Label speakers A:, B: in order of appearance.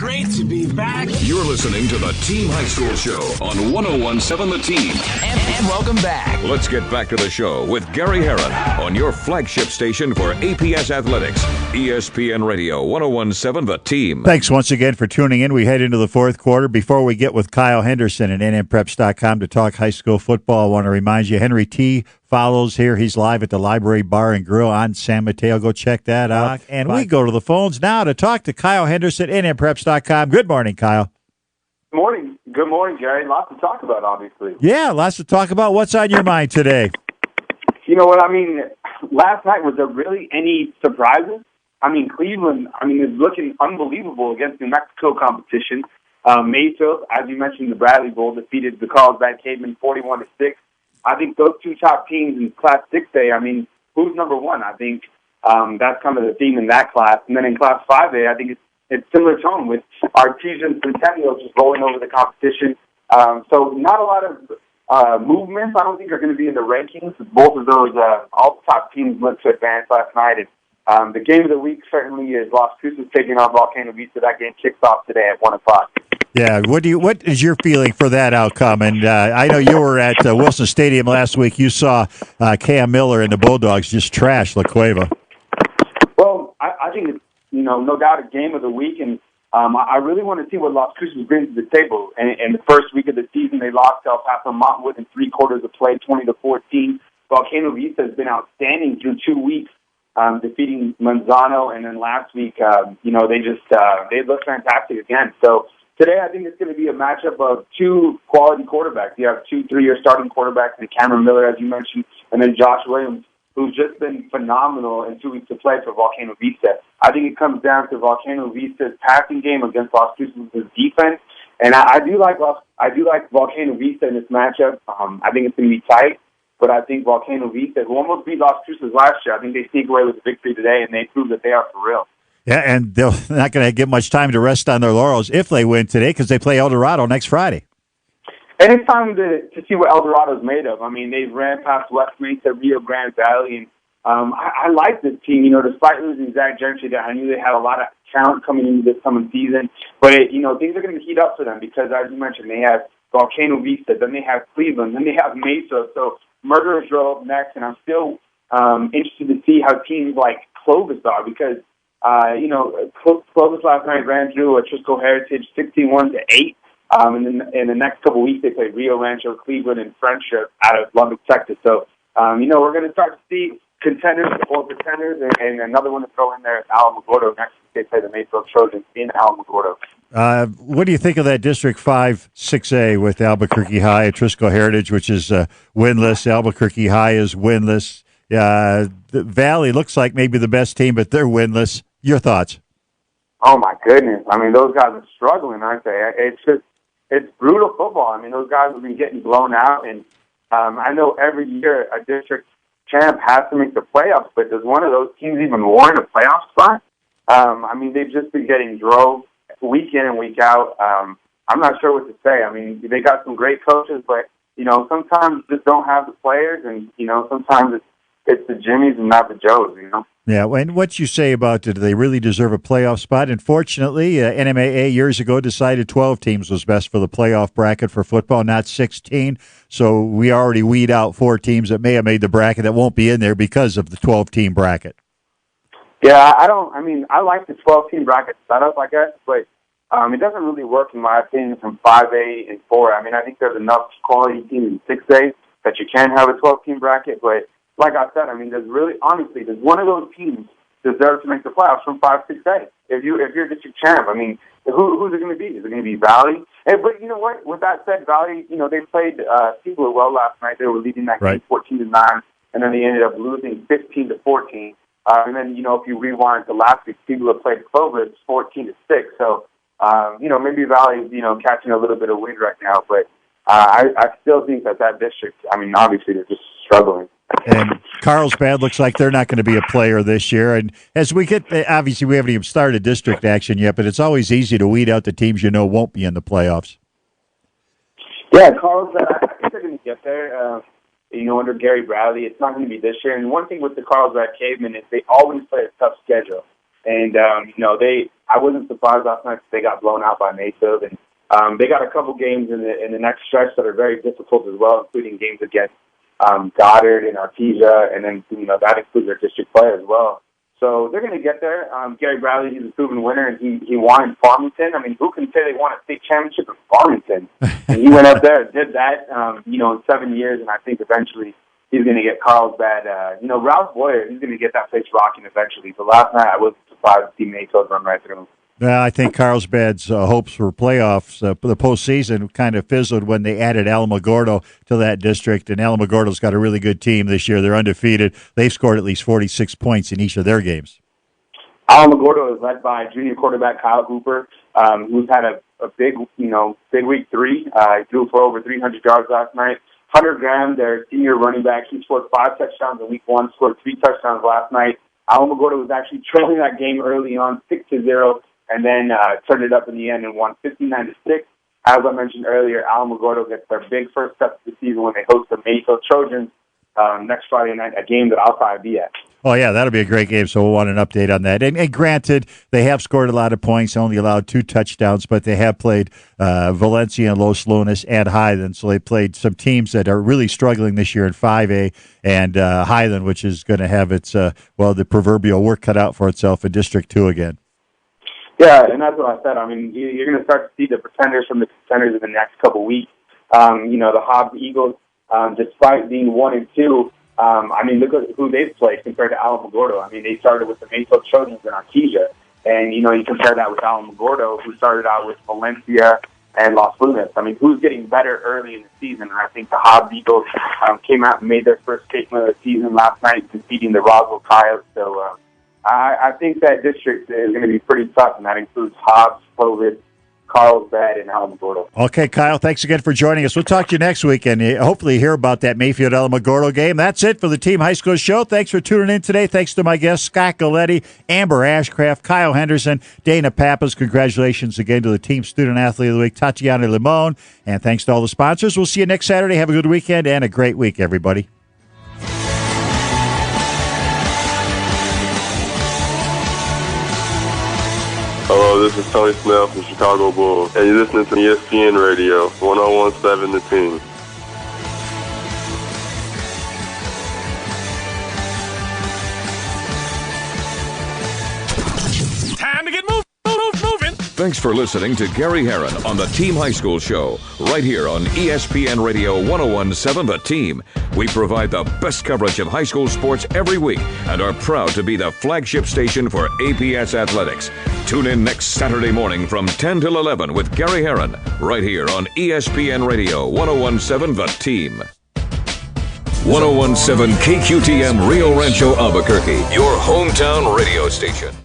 A: great to be back.
B: You're listening to the Team High School Show on 101.7 The Team.
A: And welcome back.
B: Let's get back to the show with Gary Herron on your flagship station for APS Athletics, ESPN Radio 101.7 The Team.
C: Thanks once again for tuning in. We head into the fourth quarter. Before we get with Kyle Henderson at NMPreps.com to talk high school football, I want to remind you, Henry T. follows here. He's live at the Library Bar and Grill on San Mateo. Go check that out. And we go to the phones now to talk to Kyle Henderson at NMPreps.com. Good morning, Kyle.
D: Morning. Good morning, Gary. Lots to talk about, obviously.
C: Yeah, lots to talk about. What's on your mind today?
D: You know what I mean? Last night, was there really any surprises? I mean, Cleveland, is looking unbelievable against New Mexico competition. Mayfield, as you mentioned, the Bradley Bowl defeated the Carlsbad Cavemen 41-6. I think those two top teams in Class 6A, who's number one? I think that's kind of the theme in that class. And then in Class 5A, I think it's similar tone with Artesian Centennial just rolling over the competition. So not a lot of movements, I don't think, are going to be in the rankings. Both of those, all the top teams went to advance last night. And the game of the week certainly is Las Cruces taking on Volcano Vista. That game kicks off today at 1 o'clock.
C: Yeah, what is your feeling for that outcome? And I know you were at Wilson Stadium last week. You saw Cam Miller and the Bulldogs just trash La Cueva.
D: Well, I think it's, no doubt a game of the week, and I really want to see what Las Cruces brings to the table. And in the first week of the season, they lost to El Paso Montwood in 3 quarters of play, 20-14. Volcano Vista has been outstanding through 2 weeks, defeating Manzano, and then last week, they looked fantastic again. So today, I think it's going to be a matchup of 2 quality quarterbacks. You have 2 3-year starting quarterbacks, and Cameron Miller, as you mentioned, and then Josh Williams, who's just been phenomenal in 2 weeks of play for Volcano Vista. I think it comes down to Volcano Vista's passing game against Las Cruces' defense, and I do like Volcano Vista in this matchup. I think it's going to be tight, but I think Volcano Vista, who almost beat Las Cruces last year, I think they sneak away with the victory today, and they prove that they are for real.
C: Yeah, and they're not going to get much time to rest on their laurels if they win today because they play El Dorado next Friday.
D: And it's time to see what El Dorado's made of. They've ran past West Mesa, Rio Grande Valley, and I like this team. Despite losing Zach Gentry, I knew they had a lot of talent coming into this coming season. But, things are going to heat up for them because, as you mentioned, they have Volcano Vista, then they have Cleveland, then they have Mesa. So Murderers Row up next, and I'm still interested to see how teams like Clovis are because, Clovis last night ran through Atrisco Heritage 61-8. And then in the next couple of weeks, they play Rio Rancho, Cleveland, and Friendship out of Lubbock, Texas. So, we're going to start to see contenders or pretenders, and another one to throw in there is Alamogordo. Next week, they play the Mayfield Trojans in Alamogordo.
C: What do you think of that District 5 6A with Albuquerque High, Atrisco Heritage, which is winless? Albuquerque High is winless. The Valley looks like maybe the best team, but they're winless. Your thoughts?
D: Oh, my goodness. Those guys are struggling, aren't they? It's brutal football. Those guys have been getting blown out, and I know every year a district champ has to make the playoffs, but does one of those teams even warrant a playoff spot? They've just been getting drove week in and week out. I'm not sure what to say. They got some great coaches, but, sometimes just don't have the players, and, sometimes it's the Jimmies and not the Joes,
C: Yeah, and what you say about do they really deserve a playoff spot? Unfortunately, NMAA years ago decided 12 teams was best for the playoff bracket for football, not 16. So we already weed out 4 teams that may have made the bracket that won't be in there because of the 12-team bracket.
D: Yeah, I like the 12-team bracket setup, I guess, but it doesn't really work, in my opinion, from 5A and 4. I think there's enough quality teams in 6A that you can have a 12-team bracket, but like I said, does one of those teams deserve to make the playoffs from 5, 6A? If you're district champ, who's it going to be? Is it going to be Valley? But you know what? With that said, Valley, they played Siegler well last night. They were leading that game 14-9, and then they ended up losing 15-14. And then if you rewind to last week, Siegler played Clovis 14-6. So maybe Valley is catching a little bit of wind right now, but I still think that district. Obviously they're just struggling.
C: And Carlsbad looks like they're not going to be a player this year. And as we get, obviously we haven't even started district action yet, but it's always easy to weed out the teams won't be in the playoffs.
D: Yeah, Carlsbad, I think they're going to get there. Under Gary Bradley, it's not going to be this year. And one thing with the Carlsbad Cavemen is they always play a tough schedule. And, I wasn't surprised last night that they got blown out by Mesa. And they got a couple games in the next stretch that are very difficult as well, including games against Goddard and Artesia, and then, that includes their district play as well. So they're going to get there. Gary Bradley, he's a proven winner, and he won in Farmington. I mean, who can say they won a state championship in Farmington? And he went up there and did that, in 7 years, and I think eventually he's going to get Carlsbad. Ralph Boyer, he's going to get that place rocking eventually. So last night I wasn't surprised to see Mayfield run right through him.
C: Well, I think Carlsbad's hopes for playoffs, the postseason, kind of fizzled when they added Alamogordo to that district, and Alamogordo's got a really good team this year. They're undefeated. They've scored at least 46 points in each of their games.
D: Alamogordo is led by junior quarterback Kyle Hooper, who's had a big week 3. He threw for over 300 yards last night. Hunter Graham, their senior running back, he scored 5 touchdowns in week 1, scored 3 touchdowns last night. Alamogordo was actually trailing that game early on, 6-0. And then turned it up in the end and won 59-6. As I mentioned earlier, Alamogordo gets their big first step of the season when they host the Mayfield Trojans next Friday night, a game that I'll probably be at.
C: Oh, yeah, that'll be a great game, so we'll want an update on that. And granted, they have scored a lot of points, only allowed 2 touchdowns, but they have played Valencia and Los Lunas and Highland, so they played some teams that are really struggling this year in 5A, and Highland, which is going to have its, the proverbial work cut out for itself in District 2 again.
D: Yeah, and that's what I said. I mean, you're going to start to see the pretenders from the contenders in the next couple of weeks. The Hobbs Eagles, despite being 1-2, look at who they've played compared to Alamogordo. I mean, they started with the Mayfield Trojans and Artesia, and, you compare that with Alamogordo, who started out with Valencia and Los Lunas. I mean, who's getting better early in the season? And I think the Hobbs Eagles came out and made their first statement of the season last night, defeating the Roswell Coyotes. So, I think that district is going to be pretty tough, and that includes Hobbs, Clovis, Carlsbad, and Alamogordo.
C: Okay, Kyle, thanks again for joining us. We'll talk to you next week and hopefully hear about that Mayfield-Alamogordo game. That's it for the Team High School Show. Thanks for tuning in today. Thanks to my guests, Scott Galletti, Amber Ashcraft, Kyle Henderson, Dana Pappas. Congratulations again to the Team Student Athlete of the Week, Tatiana Limon. And thanks to all the sponsors. We'll see you next Saturday. Have a good weekend and a great week, everybody.
E: Hello, this is Tony Snell from Chicago Bulls, and you're listening to ESPN Radio, 1017 The Team.
A: Time to get moving.
B: Thanks for listening to Gary Herron on the Team High School Show, right here on ESPN Radio 1017 The Team. We provide the best coverage of high school sports every week and are proud to be the flagship station for APS athletics. Tune in next Saturday morning from 10 till 11 with Gary Herron, right here on ESPN Radio 1017 The Team. 1017 KQTM Rio Rancho Albuquerque, your hometown radio station.